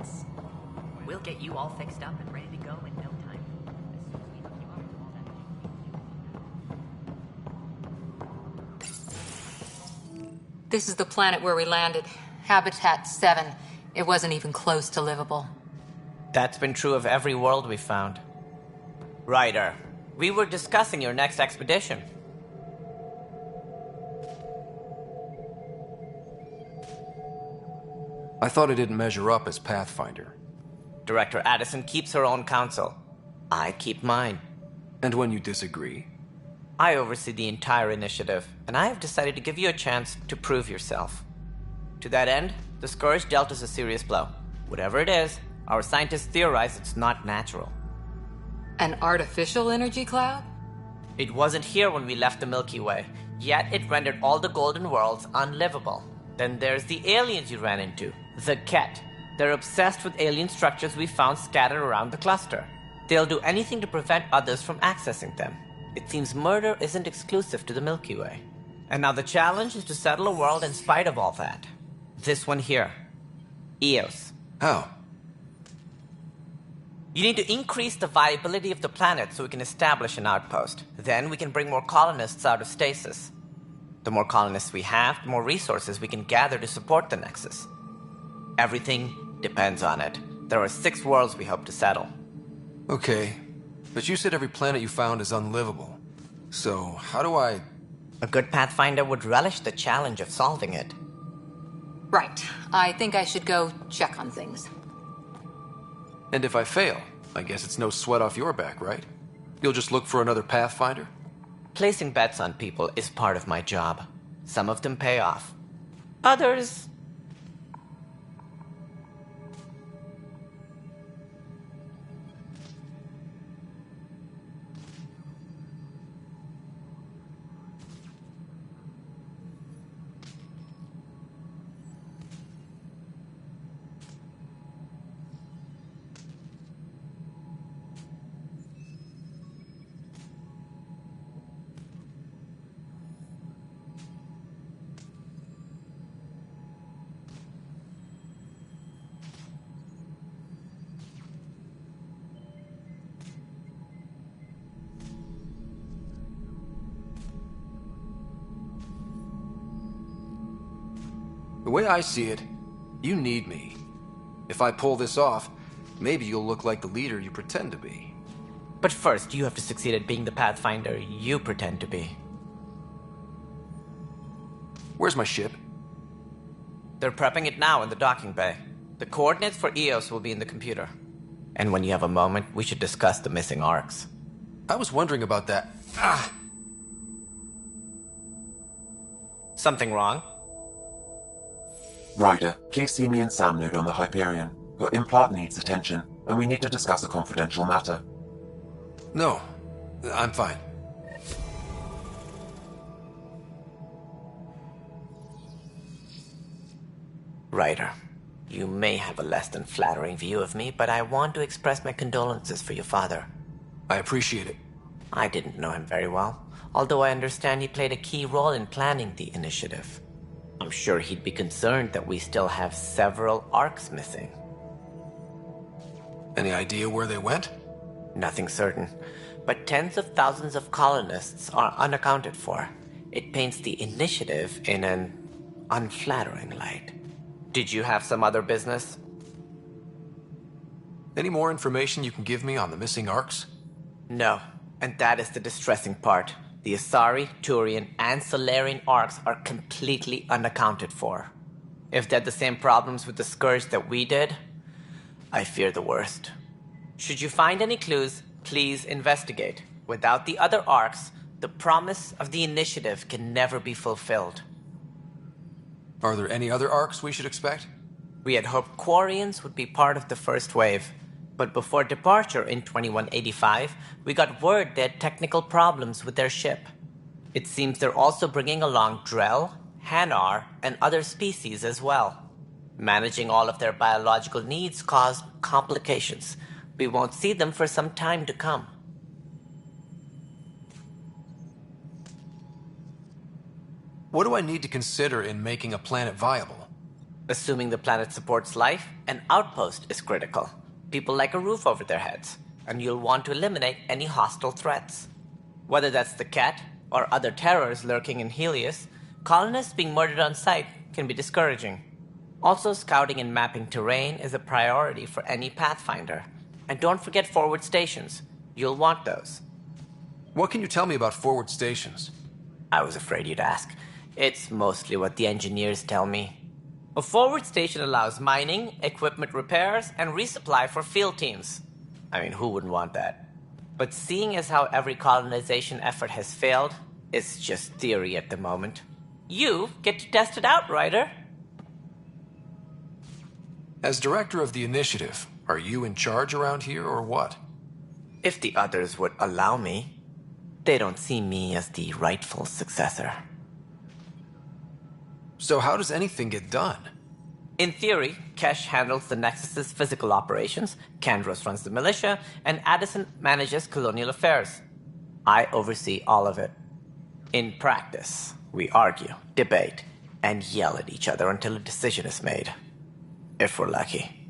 planets. We'll get you all fixed up and ready to go in no time. As soon as we hook you up with all that. This is the planet where we landed. Habitat 7. It wasn't even close to livable. That's been true of every world we've found. Ryder, we were discussing your next expedition. I thought I didn't measure up as Pathfinder. Director Addison keeps her own counsel. I keep mine. And when you disagree? I oversee the entire initiative, and I have decided to give you a chance to prove yourself. To that end, the Scourge dealt us a serious blow. Whatever it is, our scientists theorize it's not natural. An artificial energy cloud? It wasn't here when we left the Milky Way, yet it rendered all the golden worlds unlivable. Then there's the aliens you ran into, the Ket. They're obsessed with alien structures we found scattered around the cluster. They'll do anything to prevent others from accessing them. It seems murder isn't exclusive to the Milky Way. And now the challenge is to settle a world in spite of all that. This one here. Eos. How? You need to increase the viability of the planet so we can establish an outpost. Then we can bring more colonists out of stasis. The more colonists we have, the more resources we can gather to support the Nexus. Everything depends on it. There are 6 worlds we hope to settle. Okay, but you said every planet you found is unlivable. So, how do I... A good Pathfinder would relish the challenge of solving it. Right. I think I should go check on things. And if I fail, I guess it's no sweat off your back, right? You'll just look for another Pathfinder? Placing bets on people is part of my job. Some of them pay off. Others... The way I see it, you need me. If I pull this off, maybe you'll look like the leader you pretend to be. But first, you have to succeed at being the Pathfinder you pretend to be. Where's my ship? They're prepping it now in the docking bay. The coordinates for Eos will be in the computer. And when you have a moment, we should discuss the missing arcs. I was wondering about that. Something wrong? Ryder, please see me and Sam Node on the Hyperion. Your implant needs attention, and we need to discuss a confidential matter. No, I'm fine. Ryder, you may have a less than flattering view of me, but I want to express my condolences for your father. I appreciate it. I didn't know him very well, although I understand he played a key role in planning the initiative. I'm sure he'd be concerned that we still have several arcs missing. Any idea where they went? Nothing certain, but tens of thousands of colonists are unaccounted for. It paints the initiative in an unflattering light. Did you have some other business? Any more information you can give me on the missing arcs? No, and that is the distressing part. The Asari, Turian, and Solarian arcs are completely unaccounted for. If they had the same problems with the Scourge that we did, I fear the worst. Should you find any clues, please investigate. Without the other arcs, the promise of the initiative can never be fulfilled. Are there any other arcs we should expect? We had hoped Quarians would be part of the first wave. But before departure in 2185, we got word they had technical problems with their ship. It seems they're also bringing along Drell, Hanar, and other species as well. Managing all of their biological needs caused complications. We won't see them for some time to come. What do I need to consider in making a planet viable? Assuming the planet supports life, an outpost is critical. People like a roof over their heads, and you'll want to eliminate any hostile threats. Whether that's the cat or other terrors lurking in Helios, colonists being murdered on sight can be discouraging. Also, scouting and mapping terrain is a priority for any Pathfinder. And don't forget forward stations. You'll want those. What can you tell me about forward stations? I was afraid you'd ask. It's mostly what the engineers tell me. A forward station allows mining, equipment repairs, and resupply for field teams. I mean, who wouldn't want that? But seeing as how every colonization effort has failed, it's just theory at the moment. You get to test it out, Ryder. As director of the initiative, are you in charge around here or what? If the others would allow me. They don't see me as the rightful successor. So how does anything get done? In theory, Kesh handles the Nexus's physical operations, Kandros runs the militia, and Addison manages colonial affairs. I oversee all of it. In practice, we argue, debate, and yell at each other until a decision is made. If we're lucky.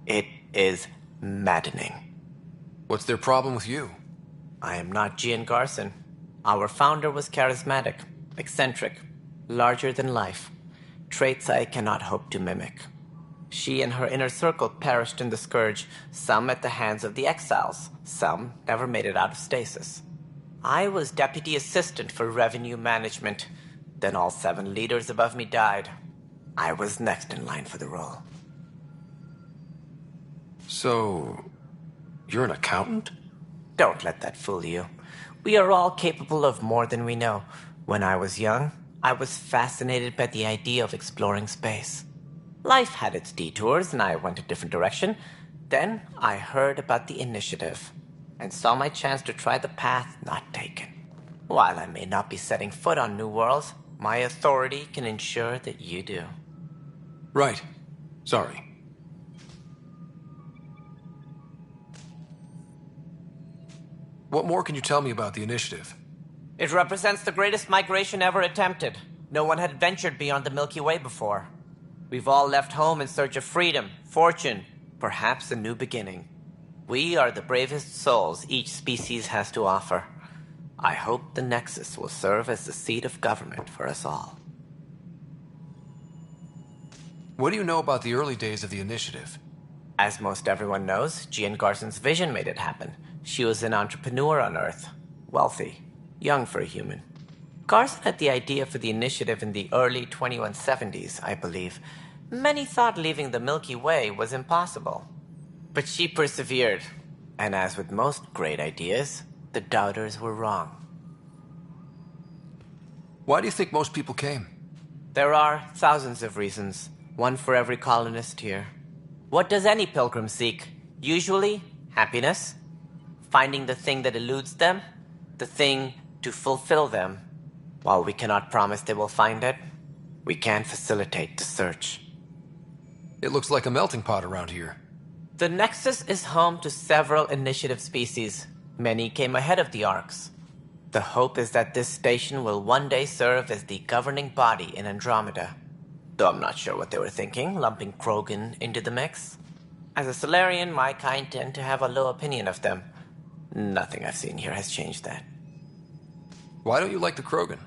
It is maddening. What's their problem with you? I am not Gian Garson. Our founder was charismatic, eccentric, larger than life. Traits I cannot hope to mimic. She and her inner circle perished in the Scourge, some at the hands of the Exiles, some never made it out of stasis. I was deputy assistant for revenue management. Then all 7 leaders above me died. I was next in line for the role. So, you're an accountant? Don't let that fool you. We are all capable of more than we know. When I was young, I was fascinated by the idea of exploring space. Life had its detours, and I went a different direction. Then I heard about the initiative, and saw my chance to try the path not taken. While I may not be setting foot on new worlds, my authority can ensure that you do. Right. Sorry. What more can you tell me about the initiative? It represents the greatest migration ever attempted. No one had ventured beyond the Milky Way before. We've all left home in search of freedom, fortune, perhaps a new beginning. We are the bravest souls each species has to offer. I hope the Nexus will serve as the seat of government for us all. What do you know about the early days of the initiative? As most everyone knows, Gian Garson's vision made it happen. She was an entrepreneur on Earth. Wealthy. Young for a human. Garson had the idea for the initiative in the early 2170s, I believe. Many thought leaving the Milky Way was impossible. But she persevered. And as with most great ideas, the doubters were wrong. Why do you think most people came? There are thousands of reasons, one for every colonist here. What does any pilgrim seek? Usually, happiness. Finding the thing that eludes them, the thing to fulfill them. While we cannot promise they will find it, we can facilitate the search. It looks like a melting pot around here. The Nexus is home to several initiative species. Many came ahead of the Arks. The hope is that this station will one day serve as the governing body in Andromeda. Though I'm not sure what they were thinking, lumping Krogan into the mix. As a Solarian, my kind tend to have a low opinion of them. Nothing I've seen here has changed that. Why don't you like the Krogan?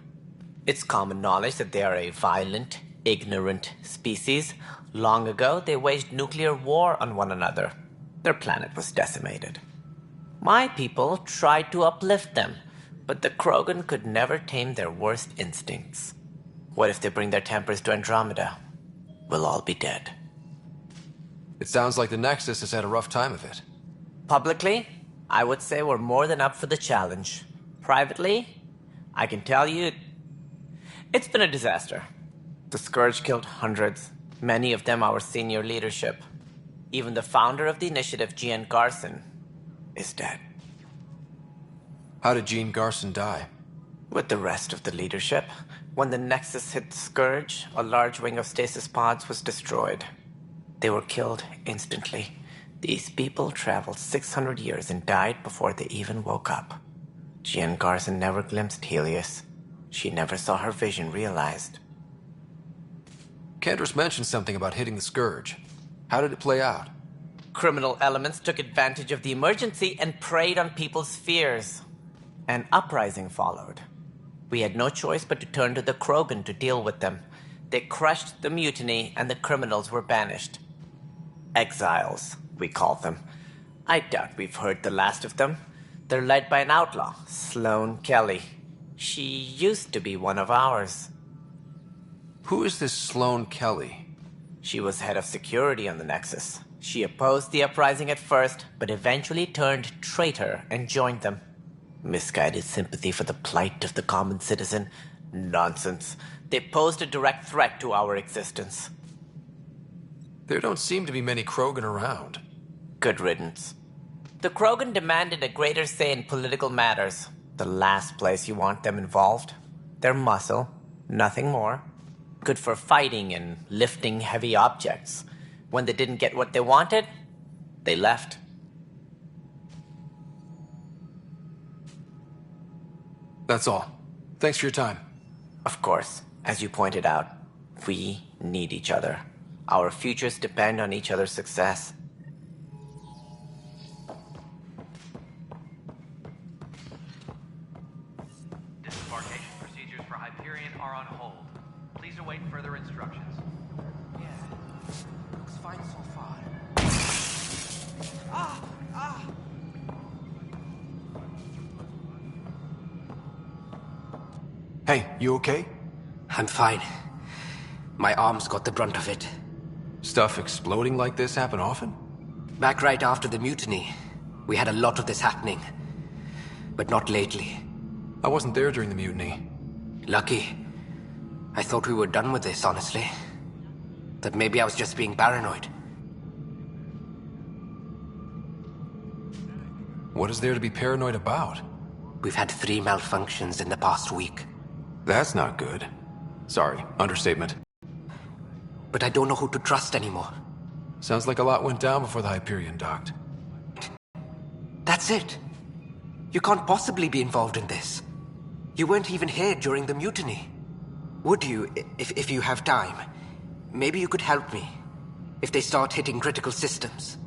It's common knowledge that they are a violent, ignorant species. Long ago, they waged nuclear war on one another. Their planet was decimated. My people tried to uplift them, but the Krogan could never tame their worst instincts. What if they bring their tempers to Andromeda? We'll all be dead. It sounds like the Nexus has had a rough time of it. Publicly, I would say we're more than up for the challenge. Privately, I can tell you, it's been a disaster. The Scourge killed hundreds, many of them our senior leadership. Even the founder of the initiative, Gian Garson, is dead. How did Jean Garson die? With the rest of the leadership, when the Nexus hit the Scourge, a large wing of stasis pods was destroyed. They were killed instantly. These people traveled 600 years and died before they even woke up. Gian Garson never glimpsed Helios. She never saw her vision realized. Candace mentioned something about hitting the Scourge. How did it play out? Criminal elements took advantage of the emergency and preyed on people's fears. An uprising followed. We had no choice but to turn to the Krogan to deal with them. They crushed the mutiny and the criminals were banished. Exiles, we called them. I doubt we've heard the last of them. They're led by an outlaw, Sloane Kelly. She used to be one of ours. Who is this Sloane Kelly? She was head of security on the Nexus. She opposed the uprising at first, but eventually turned traitor and joined them. Misguided sympathy for the plight of the common citizen? Nonsense. They posed a direct threat to our existence. There don't seem to be many Krogan around. Good riddance. The Krogan demanded a greater say in political matters. The last place you want them involved. They're muscle, nothing more. Good for fighting and lifting heavy objects. When they didn't get what they wanted, they left. That's all. Thanks for your time. Of course, as you pointed out, we need each other. Our futures depend on each other's success. Disembarkation procedures for Hyperion are on hold. Please await further instructions. Yeah, looks fine so far. Hey, you okay? I'm fine. My arms got the brunt of it. Stuff exploding like this happen often? Back right after the mutiny, we had a lot of this happening. But not lately. I wasn't there during the mutiny. Lucky. I thought we were done with this, honestly. That maybe I was just being paranoid. What is there to be paranoid about? We've had 3 malfunctions in the past week. That's not good. Sorry, understatement. But I don't know who to trust anymore. Sounds like a lot went down before the Hyperion docked. That's it. You can't possibly be involved in this. You weren't even here during the mutiny. Would you, if you have time? Maybe you could help me. If they start hitting critical systems.